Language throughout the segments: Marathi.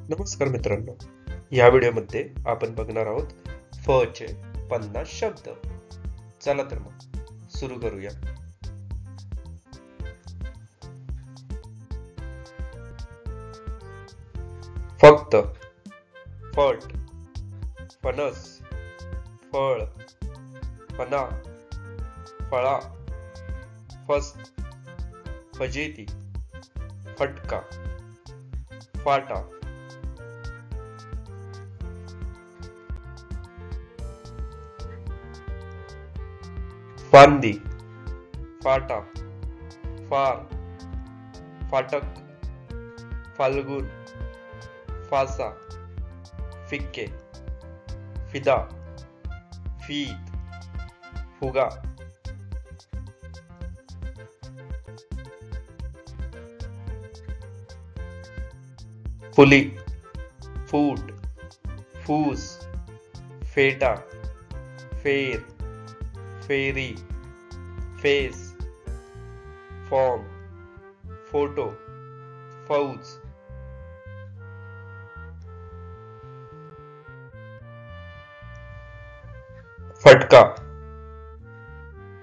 नमस्कार मित्रांनो, या व्हिडिओमध्ये आपण बघणार आहोत फ चे 50 शब्द. चला तर मग सुरू करूया. फक्त, फट, फणस, फळ, फणा, फळा, फस्त, फजिती, फटका, फाटा. फांदी, फाटा, फार, फाटक, फाल्गुन, फासा, फिक्के, फिदा, फीत, फुगा. फुली, फूट, फूस, फेटा, फेर, फेरी, फेस, फॉर्म, फोटो, फौज. फटका,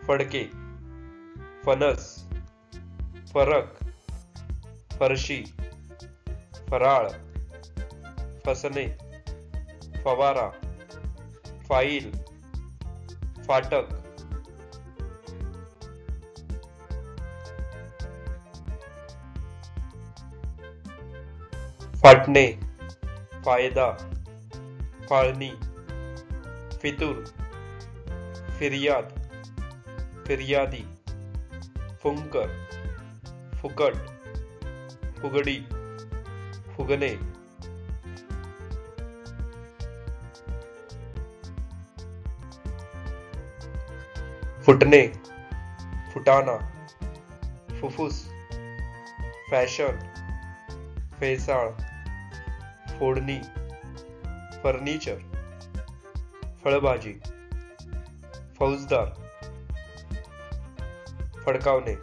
फडके, फणस, फरक, फरशी, फराळ, फसणे, फवारा, फाईल, फाटक. फाटणे, फायदा, फाळणी, फितूर, फिर्याद, फिर्यादी, फुंकर, फुकट, फुगडी, फुगणे. फुटणे, फुटाणा, फुफ्फुस, फॅशन, फेसाळ, फोडणी, फर्निचर, फळभाजी, फौजदार, फडकावणे.